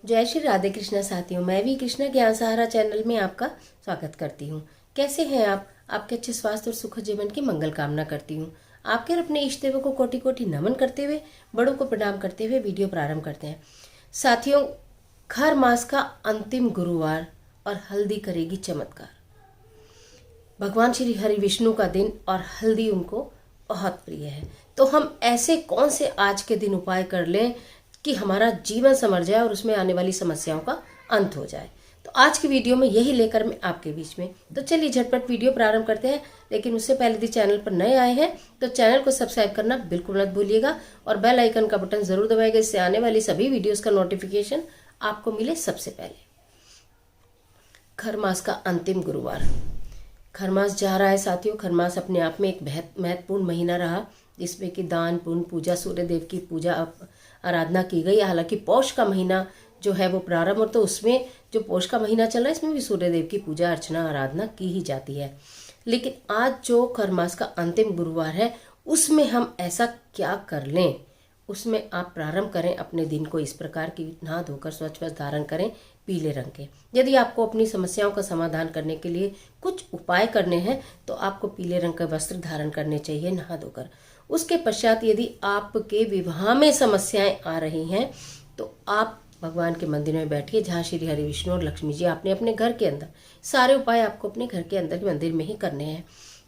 जय श्री राधे कृष्णा साथियों, मैं भी कृष्णा ज्ञान सहारा चैनल में आपका स्वागत करती हूँ। कैसे हैं आप? आपके अच्छे स्वास्थ्य और सुखद जीवन की मंगल कामना करती हूँ। आपके और अपने इष्ट देवों को कोटि कोटि नमन करते हुए, बड़ों को प्रणाम करते हुए वीडियो प्रारंभ करते हैं। साथियों, खर मास का अंतिम गुरुवार और हल्दी करेगी चमत्कार। भगवान श्री हरि विष्णु का दिन और हल्दी उनको बहुत प्रिय है। तो हम ऐसे कौन से आज के दिन उपाय कर लें कि हमारा जीवन संवर जाए और उसमें आने वाली समस्याओं का अंत हो जाए। तो आज की वीडियो में यही लेकर मैं आपके बीच में, तो चलिए झटपट वीडियो प्रारंभ करते हैं। लेकिन उससे पहले यदि चैनल पर नए आए हैं तो चैनल को सब्सक्राइब करना बिल्कुल मत भूलिएगा और बेल आइकन का बटन जरूर दबाइएगा, इससे आने वाली सभी वीडियोस का नोटिफिकेशन आपको मिले सबसे पहले। खरमास का अंतिम गुरुवार, खरमास जा रहा है साथियों। खरमास अपने आप में एक महत्वपूर्ण महीना रहा, जिसमें कि दान पुण्य पूजा, सूर्य देव की पूजा आराधना की गई। हालांकि पौष का महीना जो है वो प्रारंभ, और तो उसमें जो पौष का महीना चल रहा है इसमें भी सूर्य देव की पूजा अर्चना आराधना की ही जाती है। लेकिन आज जो खरमास का अंतिम गुरुवार है उसमें हम ऐसा क्या कर लें, उसमें आप प्रारंभ करें अपने दिन को इस प्रकार की, नहा धोकर स्वच्छ वस्त्र धारण करें पीले रंग के। यदि आपको अपनी समस्याओं का समाधान करने के लिए कुछ उपाय करने हैं तो आपको पीले रंग का वस्त्र धारण करने चाहिए नहा धोकर। उसके पश्चात यदि आपके विवाह में समस्याएं आ रही हैं तो आप भगवान के मंदिर में बैठिए, जहाँ श्री हरि विष्णु और लक्ष्मी जी आपने अपने घर के अंदर, सारे उपाय आपको अपने घर के अंदर मंदिर में ही करने हैं।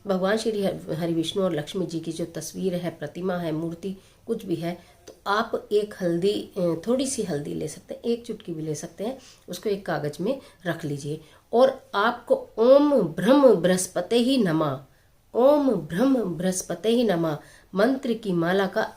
भगवान श्री हरि विष्णु और लक्ष्मी जी की जो तस्वीर है, प्रतिमा है, मूर्ति कुछ भी है, तो आप एक हल्दी, थोड़ी सी हल्दी ले सकते हैं, एक चुटकी भी ले सकते हैं, उसको एक कागज में रख लीजिए और आपको ओम ब्रह्म बृहस्पते ही नमः, ओम ब्रह्म बृहस्पते ही नमः मंत्र की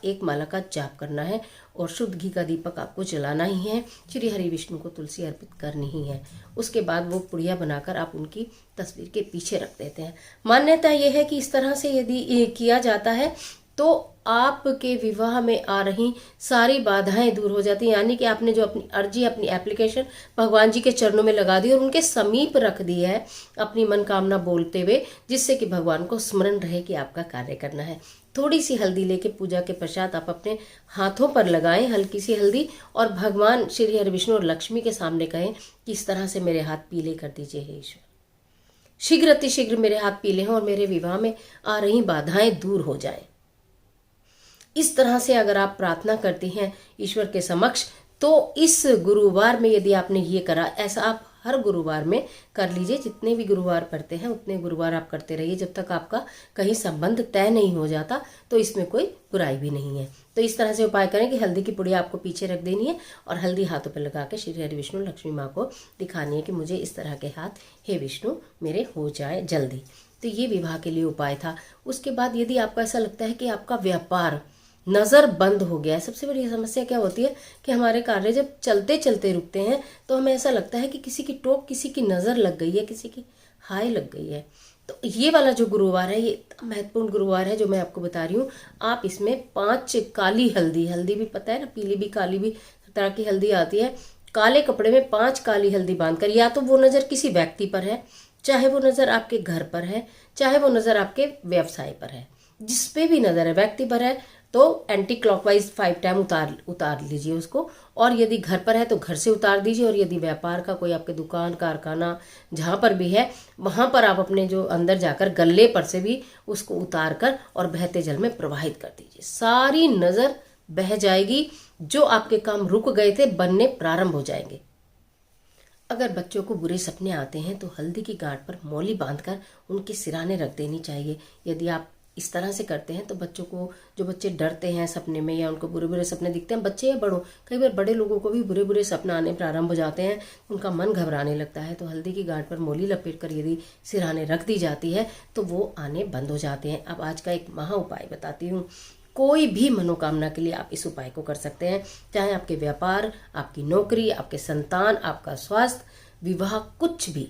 एक माला का जाप करना है और शुद्ध घी का दीपक आपको जलाना ही है। श्री हरि विष्णु को तुलसी अर्पित करनी ही है। उसके बाद वो पुड़िया बनाकर आप उनकी तस्वीर के पीछे रख देते हैं। मान्यता यह है कि इस तरह से यदि किया जाता है तो आपके विवाह में आ रही सारी बाधाएं दूर हो जाती हैं। यानी कि आपने जो अपनी अर्जी, अपनी एप्लीकेशन भगवान जी के चरणों में लगा दी और उनके समीप रख दी है अपनी मनकामना बोलते हुए, जिससे कि भगवान को स्मरण रहे कि आपका कार्य करना है। थोड़ी सी हल्दी लेके पूजा के पश्चात आप अपने हाथों पर लगाएं, हल्की सी हल्दी, और भगवान श्री हरि विष्णु और लक्ष्मी के सामने कहें कि इस तरह से मेरे हाथ पीले कर दीजिए हे ईश्वर, शीघ्र अतिशीघ्र मेरे हाथ पीले हों और मेरे विवाह में आ रही बाधाएं दूर हो जाएं। इस तरह से अगर आप प्रार्थना करती हैं ईश्वर के समक्ष, तो इस गुरुवार में यदि आपने ये करा, ऐसा आप हर गुरुवार में कर लीजिए। जितने भी गुरुवार पड़ते हैं उतने गुरुवार आप करते रहिए, जब तक आपका कहीं संबंध तय नहीं हो जाता, तो इसमें कोई बुराई भी नहीं है। तो इस तरह से उपाय करें कि हल्दी की पुड़िया आपको पीछे रख देनी है और हल्दी हाथों पर लगा के श्री हरि विष्णु लक्ष्मी माँ को दिखानी है कि मुझे इस तरह के हाथ हे विष्णु मेरे हो जाए जल्दी। तो ये विवाह के लिए उपाय था। उसके बाद यदि आपको ऐसा लगता है कि आपका व्यापार नज़र बंद हो गया है, सबसे बड़ी समस्या क्या होती है कि हमारे कार्य जब चलते चलते रुकते हैं तो हमें ऐसा लगता है कि किसी की टोक, किसी की नज़र लग गई है, किसी की हाय लग गई है। तो ये वाला जो गुरुवार है ये महत्वपूर्ण गुरुवार है जो मैं आपको बता रही हूँ। आप इसमें 5 काली हल्दी, हल्दी भी पता है ना, पीली भी काली भी तरह की हल्दी आती है, काले कपड़े में 5 काली हल्दी बांधकर, या तो वो नज़र किसी व्यक्ति पर है, चाहे वो नज़र आपके घर पर है, चाहे वो नज़र आपके व्यवसाय पर है, जिस पे भी नज़र है, व्यक्ति पर है तो एंटी क्लॉकवाइज 5 टाइम उतार लीजिए उसको, और यदि घर पर है तो घर से उतार दीजिए, और यदि व्यापार का कोई आपके दुकान कारखाना जहाँ पर भी है वहाँ पर आप अपने जो अंदर जाकर गल्ले पर से भी उसको उतार कर और बहते जल में प्रवाहित कर दीजिए। सारी नज़र बह जाएगी, जो आपके काम रुक गए थे बनने प्रारंभ हो जाएंगे। अगर बच्चों को बुरे सपने आते हैं तो हल्दी की गांठ पर मौली बांधकर उनके सिराने रख देनी चाहिए। यदि आप इस तरह से करते हैं तो बच्चों को, जो बच्चे डरते हैं सपने में या उनको बुरे बुरे सपने दिखते हैं, बच्चे या बड़ों, कई बार बड़े लोगों को भी बुरे बुरे सपने आने प्रारंभ हो जाते हैं, उनका मन घबराने लगता है, तो हल्दी की गांठ पर मोली लपेट कर यदि सिरहाने रख दी जाती है तो वो आने बंद हो जाते हैं। अब आज का एक महा उपाय बताती हूँ। कोई भी मनोकामना के लिए आप इस उपाय को कर सकते हैं, चाहे आपके व्यापार, आपकी नौकरी, आपके संतान, आपका स्वास्थ्य, विवाह, कुछ भी।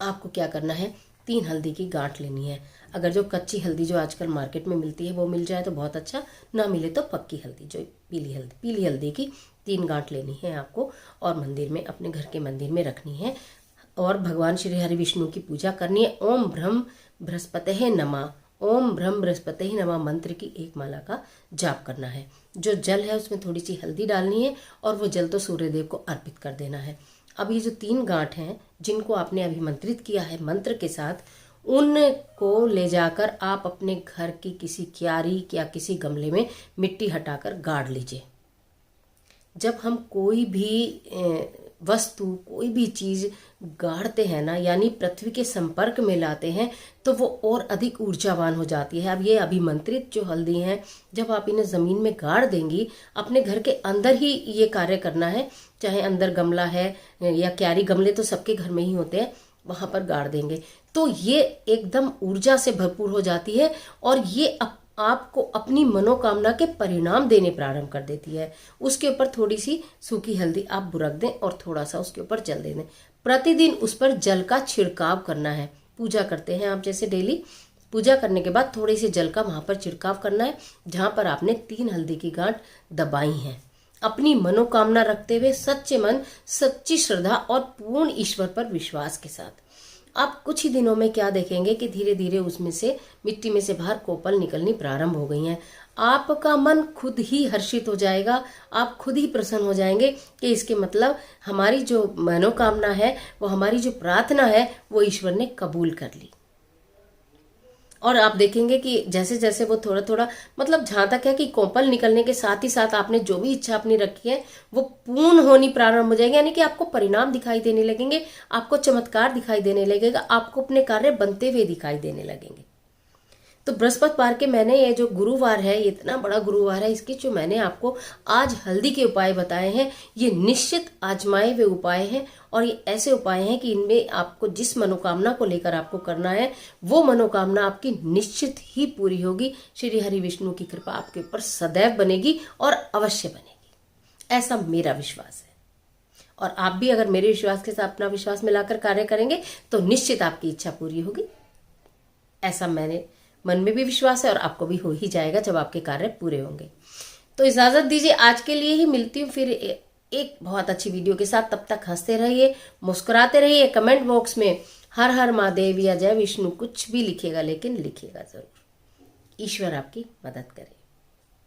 आपको क्या करना है, 3 हल्दी की गांठ लेनी है। अगर जो कच्ची हल्दी जो आजकल मार्केट में मिलती है वो मिल जाए तो बहुत अच्छा, ना मिले तो पक्की हल्दी, जो पीली हल्दी की 3 गांठ लेनी है आपको और मंदिर में, अपने घर के मंदिर में रखनी है और भगवान श्री हरि विष्णु की पूजा करनी है। ओम ब्रह्म बृहस्पते नमः, ओम ब्रह्म बृहस्पति नमः मंत्र की एक माला का जाप करना है। जो जल है उसमें थोड़ी सी हल्दी डालनी है और वो जल तो सूर्य देव को अर्पित कर देना है। अब ये जो 3 गांठ हैं जिनको आपने अभिमंत्रित किया है मंत्र के साथ, उनको ले जाकर आप अपने घर की किसी क्यारी या किसी गमले में मिट्टी हटाकर गाड़ लीजिए। जब हम कोई भी वस्तु, कोई भी चीज गाड़ते हैं ना, यानी पृथ्वी के संपर्क में लाते हैं, तो वो और अधिक ऊर्जावान हो जाती है। अब ये अभिमंत्रित जो हल्दी हैं, जब आप इन्हें जमीन में गाड़ देंगी, अपने घर के अंदर ही ये कार्य करना है, चाहे अंदर गमला है या क्यारी, गमले तो सबके घर में ही होते हैं, वहां पर गाड़ देंगे तो ये एकदम ऊर्जा से भरपूर हो जाती है और ये आपको अपनी मनोकामना के परिणाम देने प्रारंभ कर देती है। उसके ऊपर थोड़ी सी सूखी हल्दी आप बुरक दें और थोड़ा सा उसके ऊपर जल दे दें। प्रतिदिन उस पर जल का छिड़काव करना है। पूजा करते हैं आप जैसे डेली, पूजा करने के बाद थोड़े से जल का वहां पर छिड़काव करना है जहां पर आपने 3 हल्दी की गांठ दबाई है। अपनी मनोकामना रखते हुए सच्चे मन, सच्ची श्रद्धा और पूर्ण ईश्वर पर विश्वास के साथ आप कुछ ही दिनों में क्या देखेंगे कि धीरे धीरे उसमें से, मिट्टी में से बाहर कोपल निकलनी प्रारंभ हो गई हैं। आपका मन खुद ही हर्षित हो जाएगा, आप खुद ही प्रसन्न हो जाएंगे कि इसके मतलब हमारी जो मनोकामना है, वो हमारी जो प्रार्थना है, वो ईश्वर ने कबूल कर ली। और आप देखेंगे कि जैसे जैसे वो थोड़ा थोड़ा, मतलब जहां तक है कि कोपल निकलने के साथ ही साथ आपने जो भी इच्छा अपनी रखी है वो पूर्ण होनी प्रारंभ हो जाएगी, यानी कि आपको परिणाम दिखाई देने लगेंगे, आपको चमत्कार दिखाई देने लगेगा, आपको अपने कार्य बनते हुए दिखाई देने लगेंगे। तो बृहस्पतिवार के मैंने ये जो गुरुवार है, ये इतना बड़ा गुरुवार है, इसके जो मैंने आपको आज हल्दी के उपाय बताए हैं, ये निश्चित आजमाए हुए उपाय हैं और ये ऐसे उपाय हैं कि इनमें आपको जिस मनोकामना को लेकर आपको करना है, वो मनोकामना आपकी निश्चित ही पूरी होगी। श्री हरि विष्णु की कृपा आपके ऊपर सदैव बनेगी और अवश्य बनेगी, ऐसा मेरा विश्वास है। और आप भी अगर मेरे विश्वास के साथ अपना विश्वास मिलाकर कार्य करेंगे तो निश्चित आपकी इच्छा पूरी होगी, ऐसा मैंने मन में भी विश्वास है और आपको भी हो ही जाएगा जब आपके कार्य पूरे होंगे। तो इजाजत दीजिए, आज के लिए ही मिलती हूँ फिर एक बहुत अच्छी वीडियो के साथ। तब तक हंसते रहिए, मुस्कुराते रहिए। कमेंट बॉक्स में हर हर महादेव या जय विष्णु कुछ भी लिखिएगा, लेकिन लिखिएगा जरूर। ईश्वर आपकी मदद करे।